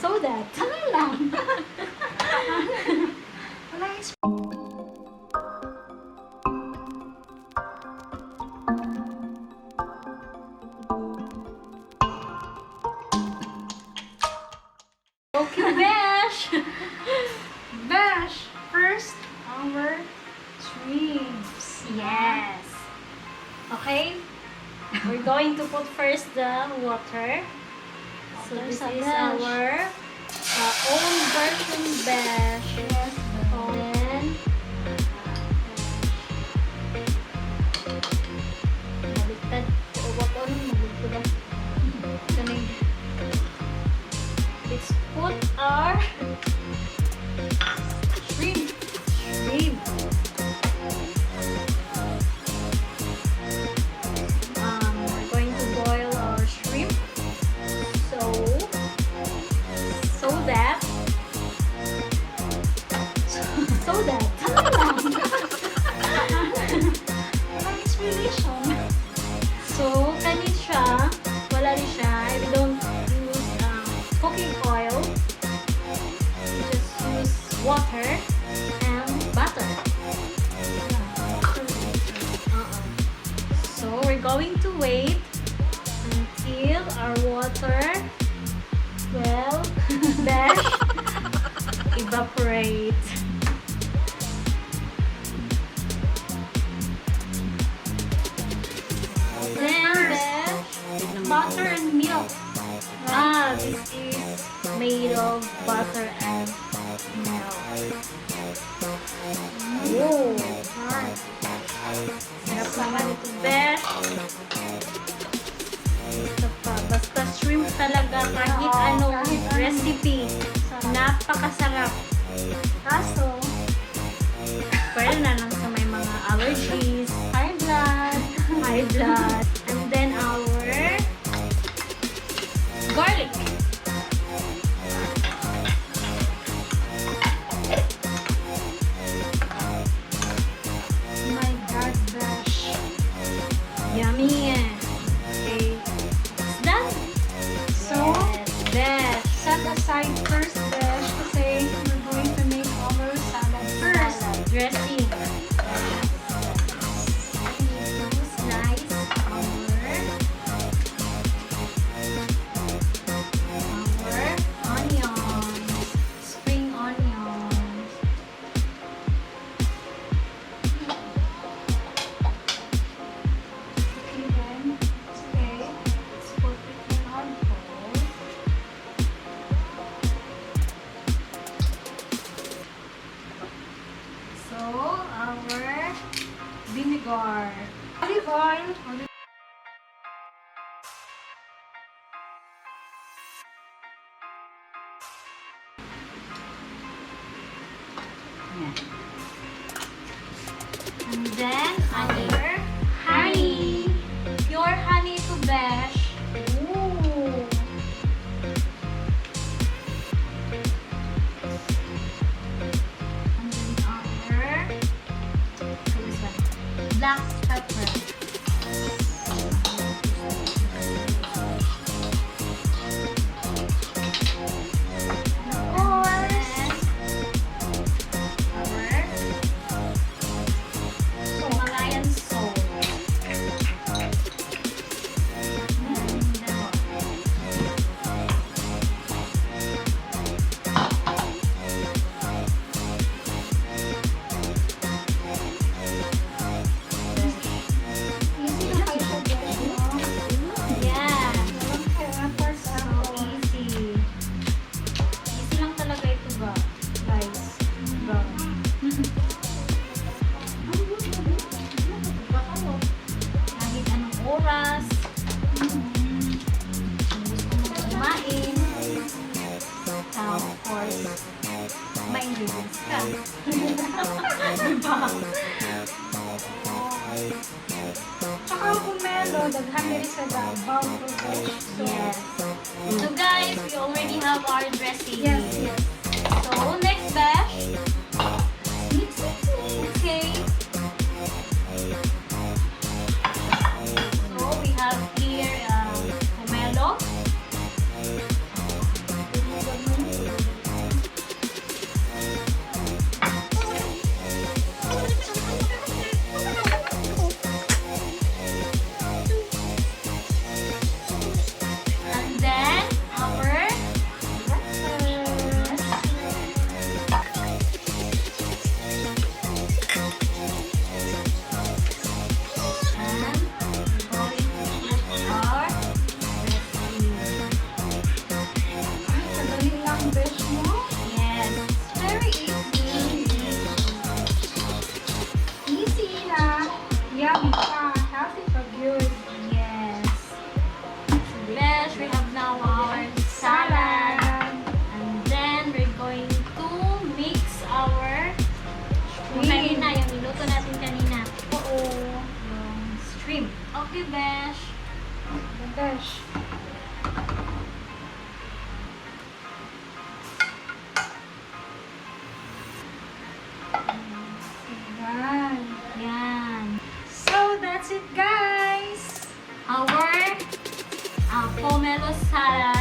Soda. Tama lang. Wala is... Okay, Besh. Bash! First, our shrimps. Yes. Okay. We're going to put first the water. So Water this sa is Besh. our own version Besh. Yes. Then, baliktad. What on? Baliktad. Galing. Let's put our Shrimp. shrimp. We're going to boil our shrimp. So that tama lang. Walang inspiration. So, kanin siya, wala rin siya. We don't use cooking oil. We just use water and butter. So, we're going to wait until our water, well, Besh, evaporate. Then, Besh, Butter and milk. this is made of butter and milk. Whoa! Sarap naman ito, Besh. Ito pa. Basta shrimp talaga, kahit Oo, anong kahit anong recipe. Napakasarap. Kaso, Pwede na lang sa may mga allergies, high blood. high blood. And then our garlic. My God, Bash. Yummy. Okay. It's done. So, Yes, set aside first, Bash, kasi we're going to make our salad first. salad dressing. We need to slice our onions, spring onions. Okay, then. Okay. Let's put it in our bowl. So, our vinegar. Olive oil. And then our honey. Pure honey to Besh. Ooh. And then our this one, black pepper. Of course. Our Himalayan salt. Easy na kayo siya, Bash, no? Yeah. Walang effort So at all. easy. Easy lang talaga ito ba, guys? Ba? Kahit anong oras, kung gusto mo kumain, of course, may ingredients ka. Diba? Tsaka pomelo, daghan diri sa Davao to, Bash. So, Yes. So guys, we already have our dressing. yes, yes. So next batch. Okay. So we have here pomelo. that's it, guys. Our pomelo salad